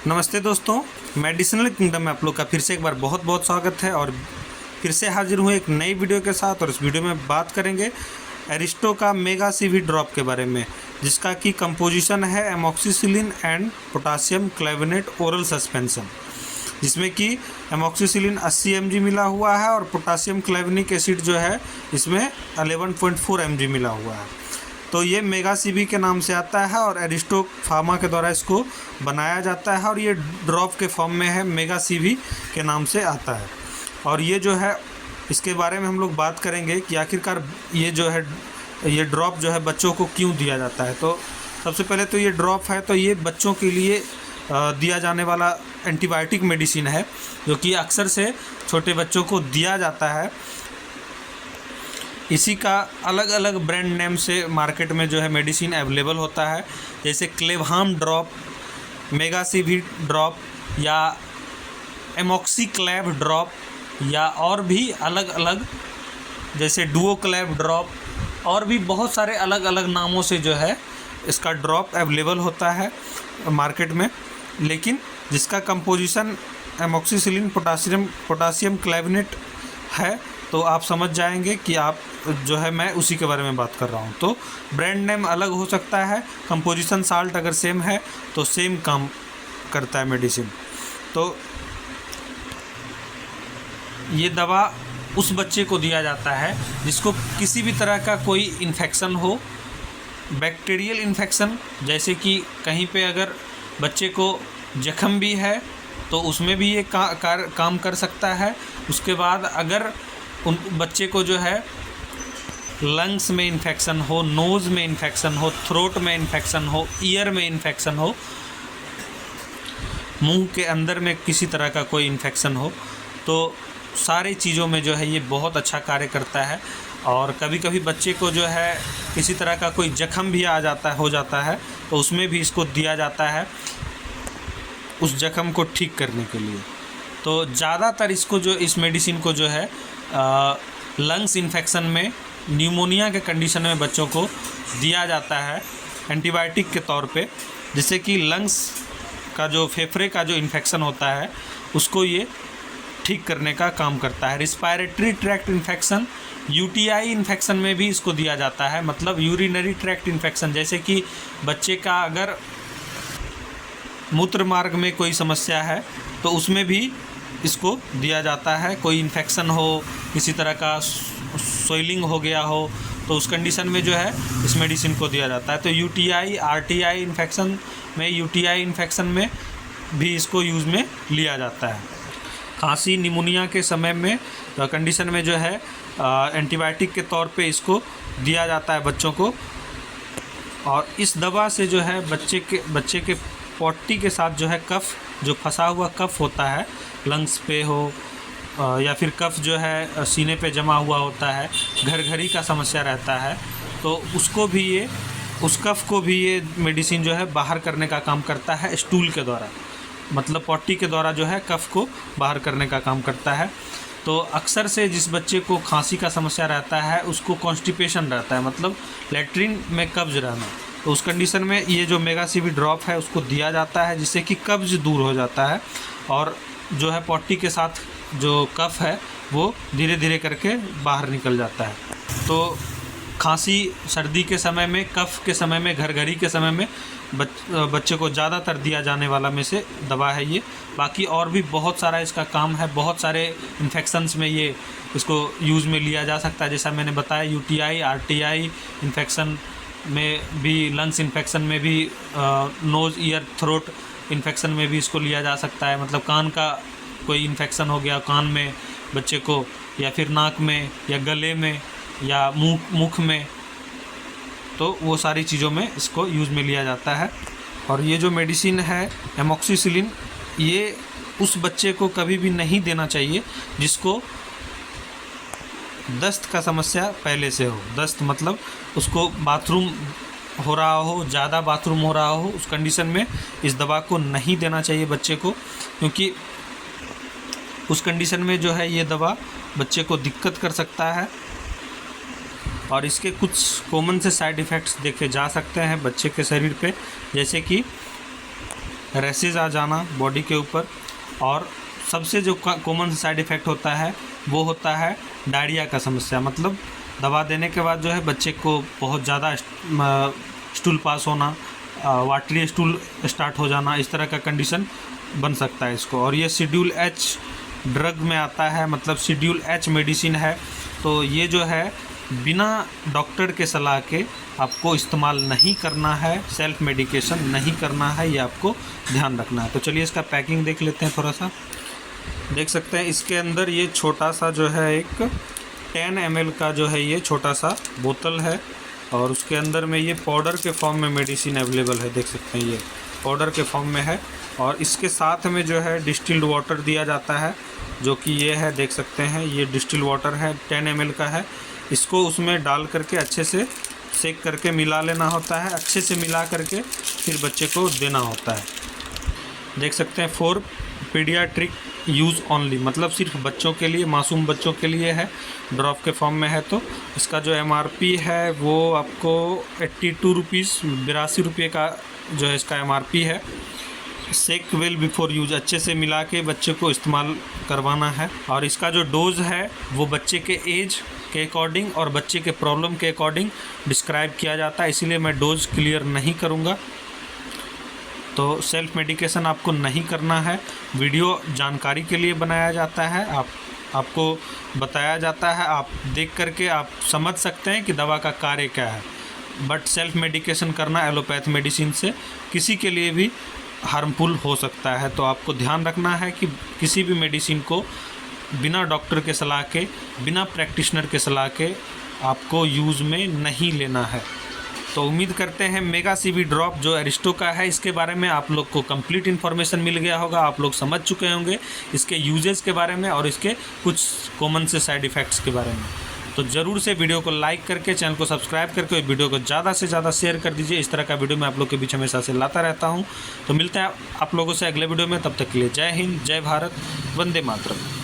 नमस्ते दोस्तों, medicinal kingdom में आप लोग का फिर से एक बार बहुत बहुत स्वागत है। और फिर से हाजिर हुए एक नई वीडियो के साथ। और इस वीडियो में बात करेंगे एरिस्टो का मेगा सीवी ड्रॉप के बारे में, जिसका की कंपोजिशन है amoxicillin and potassium clavulanate oral suspension, जिसमें कि एमॉक्सिसिलिन 80 mg मिला हुआ है और पोटासियम क्लेवेनिक एसिड जो है इसमें 11.4 mg मिला हुआ है। तो ये मेगा सीवी के नाम से आता है और एरिस्टो फार्मा के द्वारा इसको बनाया जाता है और ये ड्रॉप के फॉर्म में है, मेगा सीवी के नाम से आता है। और ये जो है इसके बारे में हम लोग बात करेंगे कि आखिरकार ये जो है ये ड्रॉप जो है बच्चों को क्यों दिया जाता है। तो सबसे पहले तो ये ड्रॉप है तो ये बच्चों के लिए दिया जाने वाला एंटीबायोटिक मेडिसिन है, जो कि अक्सर से छोटे बच्चों को दिया जाता है। इसी का अलग अलग ब्रांड नेम से मार्केट में जो है मेडिसिन अवेलेबल होता है, जैसे क्लेवहाम ड्रॉप, मेगा सीवी ड्रॉप या एमॉक्सीक्लेव ड्रॉप, या और भी अलग अलग जैसे डुओक्लेव ड्रॉप, और भी बहुत सारे अलग अलग नामों से जो है इसका ड्रॉप अवेलेबल होता है मार्केट में। लेकिन जिसका कंपोजिशन एमॉक्सिसिलिन पोटासियम क्लेवेनेट है, तो आप समझ जाएंगे कि आप जो है मैं उसी के बारे में बात कर रहा हूँ। तो ब्रांड नेम अलग हो सकता है, कंपोजिशन साल्ट अगर सेम है तो सेम काम करता है मेडिसिन। तो ये दवा उस बच्चे को दिया जाता है जिसको किसी भी तरह का कोई इन्फेक्शन हो, बैक्टीरियल इन्फेक्शन, जैसे कि कहीं पे अगर बच्चे को जख्म भी है तो उसमें भी ये काम कर सकता है। उसके बाद अगर उन बच्चे को जो है लंग्स में इन्फेक्शन हो, नोज़ में इन्फेक्शन हो, थ्रोट में इन्फेक्शन हो, ईयर में इन्फेक्शन हो, मुंह के अंदर में किसी तरह का कोई इन्फेक्शन हो, तो सारी चीज़ों में जो है ये बहुत अच्छा कार्य करता है। और कभी कभी बच्चे को जो है किसी तरह का कोई जख्म भी हो जाता है तो उसमें भी इसको दिया जाता है उस जख्म को ठीक करने के लिए। तो ज़्यादातर इस मेडिसिन को जो है लंग्स इन्फेक्शन में, न्यूमोनिया के कंडीशन में बच्चों को दिया जाता है एंटीबायोटिक के तौर पे, जिससे कि लंग्स का जो फेफड़े का जो इन्फेक्शन होता है उसको ये ठीक करने का काम करता है। Respiratory tract infection, UTI infection में भी इसको दिया जाता है, मतलब यूरिनरी ट्रैक्ट इन्फेक्शन, जैसे कि बच्चे का अगर मूत्र मार्ग में कोई समस्या है तो उसमें भी इसको दिया जाता है। कोई इन्फेक्शन हो, किसी तरह का स्वेलिंग हो गया हो, तो उस कंडीशन में जो है इस मेडिसिन को दिया जाता है। तो यूटीआई, आरटीआई इन्फेक्शन में, यूटीआई इन्फेक्शन में भी इसको यूज़ में लिया जाता है। खांसी, निमोनिया के समय में कंडीशन में जो है एंटीबायोटिक के तौर पे इसको दिया जाता है बच्चों को। और इस दवा से जो है बच्चे के पॉटी के साथ जो है कफ, जो फंसा हुआ कफ होता है लंग्स पे हो, या फिर कफ जो है सीने पे जमा हुआ होता है, घरघरी का समस्या रहता है, तो उस कफ को भी ये मेडिसिन जो है बाहर करने का काम करता है स्टूल के द्वारा, मतलब पॉटी के द्वारा जो है कफ को बाहर करने का काम करता है। तो अक्सर से जिस बच्चे को खांसी का समस्या रहता है उसको कॉन्स्टिपेशन रहता है, मतलब लेटरिन में कब्ज रहना, तो उस कंडीशन में ये जो मेगा सीवी ड्रॉप है उसको दिया जाता है, जिससे कि कब्ज दूर हो जाता है और जो है पॉटी के साथ जो कफ है वो धीरे धीरे करके बाहर निकल जाता है। तो खांसी, सर्दी के समय में, कफ के समय में, घरघरी के समय में बच्चे को ज़्यादातर दिया जाने वाला में से दवा है ये। बाकी और भी बहुत सारा इसका काम है, बहुत सारे इन्फेक्शंस में ये इसको यूज़ में लिया जा सकता है। जैसा मैंने बताया, यूटीआई, आरटीआई इन्फेक्शन में भी, लंग्स इन्फेक्शन में भी, नोज़, ईयर, थ्रोट इन्फेक्शन में भी इसको लिया जा सकता है। मतलब कान का कोई इन्फेक्शन हो गया कान में बच्चे को, या फिर नाक में, या गले में, या मुख में, तो वो सारी चीज़ों में इसको यूज़ में लिया जाता है। और ये जो मेडिसिन है एमॉक्सिसिलिन, ये उस बच्चे को कभी भी नहीं देना चाहिए जिसको दस्त का समस्या पहले से हो। दस्त मतलब उसको बाथरूम हो रहा हो, ज़्यादा बाथरूम हो रहा हो, उस कंडीशन में इस दवा को नहीं देना चाहिए बच्चे को, क्योंकि उस कंडीशन में जो है ये दवा बच्चे को दिक्कत कर सकता है। और इसके कुछ कॉमन से साइड इफ़ेक्ट्स देखे जा सकते हैं बच्चे के शरीर पे, जैसे कि रैसेज आ जाना बॉडी के ऊपर, और सबसे जो कॉमन साइड इफ़ेक्ट होता है वो होता है डायरिया का समस्या। मतलब दवा देने के बाद जो है बच्चे को बहुत ज़्यादा स्टूल पास होना, वाटरी स्टूल स्टार्ट हो जाना, इस तरह का कंडीशन बन सकता है इसको। और ये शेड्यूल एच ड्रग में आता है, मतलब शेड्यूल एच मेडिसिन है। तो ये जो है बिना डॉक्टर के सलाह के आपको इस्तेमाल नहीं करना है, सेल्फ मेडिकेशन नहीं करना है, ये आपको ध्यान रखना है। तो चलिए इसका पैकिंग देख लेते हैं थोड़ा सा। देख सकते हैं इसके अंदर ये छोटा सा जो है एक 10 ml का जो है ये छोटा सा बोतल है, और उसके अंदर में ये पाउडर के फॉर्म में मेडिसिन अवेलेबल है। देख सकते हैं ये पाउडर के फॉर्म में है, और इसके साथ में जो है डिस्टिल्ड वाटर दिया जाता है, जो कि ये है, देख सकते हैं ये डिस्टिल्ड वाटर है, 10 ml का है। इसको उसमें डाल करके अच्छे से सेक करके मिला लेना होता है, अच्छे से मिला करके फिर बच्चे को देना होता है। देख सकते हैं फॉर पीडियाट्रिक यूज़ ओनली, मतलब सिर्फ बच्चों के लिए, मासूम बच्चों के लिए है, ड्रॉप के फॉर्म में है। तो इसका जो MRP है वो आपको 82 रुपीज़, 82 रुपये का जो है इसका MRP है। सेक वेल बिफोर यूज, अच्छे से मिला के बच्चे को इस्तेमाल करवाना है। और इसका जो डोज़ है वो बच्चे के एज के अकॉर्डिंग और बच्चे के प्रॉब्लम के अकॉर्डिंग डिस्क्राइब किया जाता है, इसीलिए मैं डोज क्लियर नहीं करूँगा। तो सेल्फ मेडिकेशन आपको नहीं करना है, वीडियो जानकारी के लिए बनाया जाता है, आपको बताया जाता है, आप देख करके आप समझ सकते हैं कि दवा का कार्य क्या है। बट सेल्फ मेडिकेशन करना एलोपैथ मेडिसिन से किसी के लिए भी हार्मफुल हो सकता है। तो आपको ध्यान रखना है कि किसी भी मेडिसिन को बिना डॉक्टर के सलाह के, बिना प्रैक्टिशनर के सलाह के आपको यूज़ में नहीं लेना है। तो उम्मीद करते हैं मेगा सीवी ड्रॉप जो एरिस्टो का है, इसके बारे में आप लोग को कंप्लीट इन्फॉर्मेशन मिल गया होगा, आप लोग समझ चुके होंगे इसके यूजेस के बारे में और इसके कुछ कॉमन से साइड इफ़ेक्ट्स के बारे में। तो ज़रूर से वीडियो को लाइक करके, चैनल को सब्सक्राइब करके वीडियो को ज़्यादा से ज़्यादा शेयर कर दीजिए। इस तरह का वीडियो मैं आप लोग के बीच हमेशा से लाता रहता हूँ। तो मिलते हैं आप लोगों से अगले वीडियो में, तब तक के लिए जय हिंद, जय भारत, वंदे मातरम।